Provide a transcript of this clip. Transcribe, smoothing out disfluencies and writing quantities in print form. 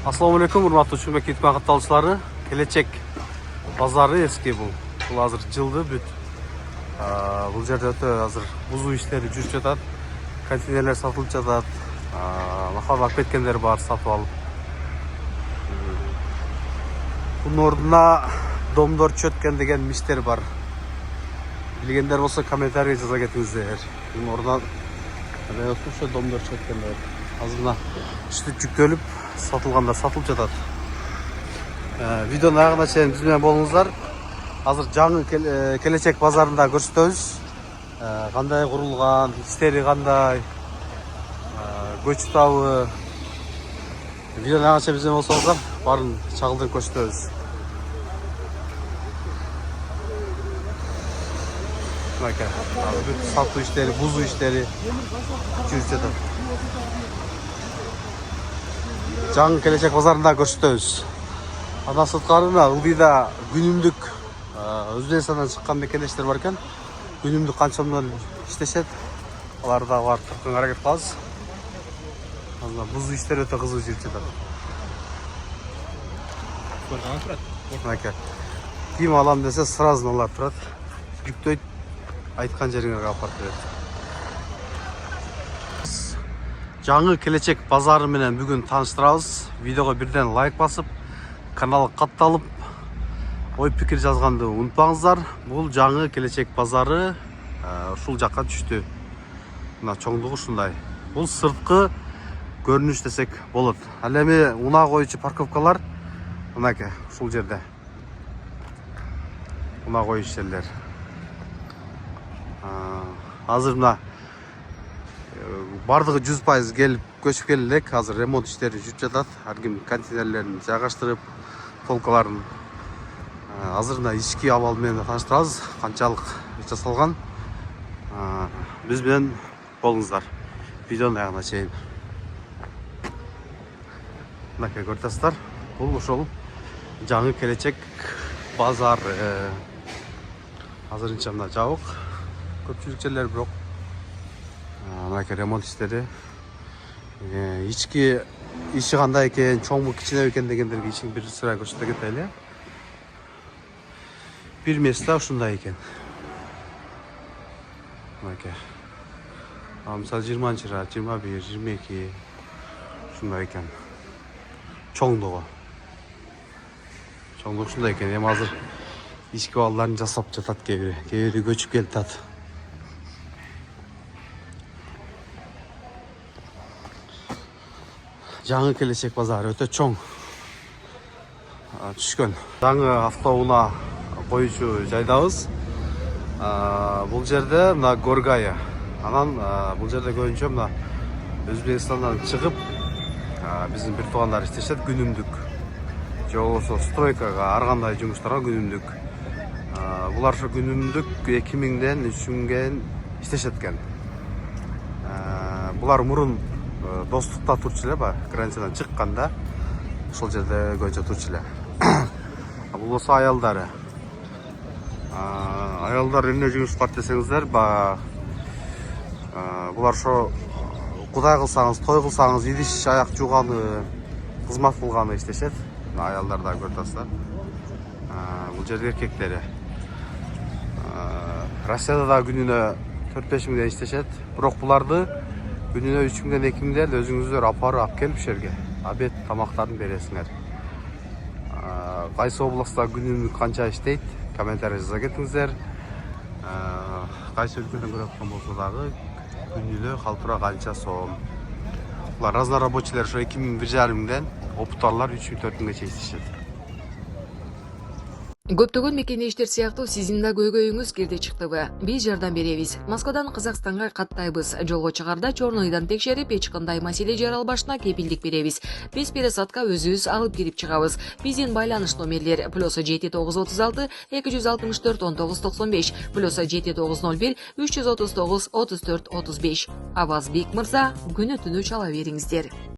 Assalamu alaikum, урматтуу Чүмбек Итман катталуучулары. Келечек базары эски бул. Бул азыр жылды бүт. Бул жерде өтө азыр бузуу иштери жүрүп жатат. Контейнерлер сатылып жатат. Лахалап кеткендер бар, сатып алып. Бунун ордуна домдор чөткөн деген миштер бар. Билгендер болсо комментарий жаза кетиңиздер. Бунун ордуна ошо домдор чөткөндөр азырына үстү жүктөлүп сатылганда сатылып жатат. Видеонун аягына чейин биз менен болуңуздар. Азыр жаңы келечек базарында көрсөтөбүз. Кандай курулган, иштери кандай, көчү табы. Видеонун аягына чейин биз менен болсоңуздар, баарын чагылдырып көрсөтөбүз. Сатуу иштери, бузуу иштери жүрүп жатат. Жаңы келечек базарында көрсөтөбүз. Андан сырткарына ылдыйда күнүмдүк Өзбекстандан чыккан мекендештер бар экен. Күнүмдүк канчамдан иштешет. Аларды да барып көргөнгө аракет кылабыз. Азыр бузуу иштери өтө кызуу жүрүп жатат. Кийим алам десе сразу алар турат. Жүктөйт, айткан жериңерге алып берет. Жаңы келечек базары менен бүгүн тааныштырабыз. Видеого бирден лайк басып, каналга катталып, ой пикир жазганды унутпаңыздар. Бул жаңы келечек базары ушул жакка түштү. Мына чоңдугу ушундай. Бул сырткы көрүнүш десек болот. Ал эми унаа коюучу парковкалар мынакей ушул жерде. Унаа коюуч жерлер. Азыр мына бардыгы 100% келип көчүп келелек. Азыр ремонт иштери жүрүп жатат. Ар ким контейнерлерин жайгаштырып, полкаларын азыр мына ички абал менен тааныштырабыз. Канчалык жасалган. Биз менен болуңуздар. Видеонун аягына чейин. Мынакей көрүп бул ошол жаңы келечек базар. Азырынча мына жабык. Көпчүлүк жерлер бирок мынакей ремонт иштери. Ички иши кандай экен, чоңбу кичине экен дегендерге ишин бир сыра көрсөтө кетели. Бир места ушундай экен. Мынакей. Мисалы 20-чыра, 21, 22 ушундай экен. Чоңдугу. Чоңдугу ушундай экен. Эми азыр ички балдарын жасап жатат кээ бири көчүп келатат. Жаңы келечек базары өтө чоң түшкөн. Жаңы автоунаа коюучу жайдабыз. Бул жерде мына Горгая. Анан бул жерде көбүнчө мына Өзбекстандан чыгып биздин бир туугандар иштешет күнүмдүк. Же болбосо стройкага, ар кандай жумуштарга күнүмдүк. Булар ошо күнүмдүк 2000ден 3000ге иштешет экен. Булар мурун достукта турчу эле, границадан чыкканда ошол жерде көчө турчу эле. Бул болсо аялдары. Аялдар эмне жумуш кылат десеңиздер, булар ошо кудай кылсаңыз, той кылсаңыз, идиш аяк жууганы, кызмат кылганы иштешет. Аялдар да көрүп атасыздар. Бул жерде эркектери. Россияда да күнүнө 4-5 миңден иштешет. Бирок буларды күнүнө 3000ден 2000ден өзүңүздөр алып келип жерге обед тамактарын бересиңер. Кайсы областта күнүнүк канча иштейт? Комментарий жаза кетиңиздер. Кайсы өлкөдөн көрүп аткан болсо дагы күнүнө калтура канча сом. Булар разнорабочийлер ошо 2000-1500ден опуттарлар 3000-4000гече иштешет. Көптөгөн мекендештер сыяктуу сиздин да көйгөйүңүз кирди чыктыбы? Биз жардам беребиз. Москвадан Казакстанга каттайбыз. Жолго чыгарда чорнойдан текшерип, эч кандай маселе жаралбашына кепилдик беребиз. Биз пересадка өзүбүз алып кирип чыгабыз. Биздин байланыш номерлер +7936 264 1995 +7901 339 34 35. Авазбек мырза, күнү түнү чала бериңиздер.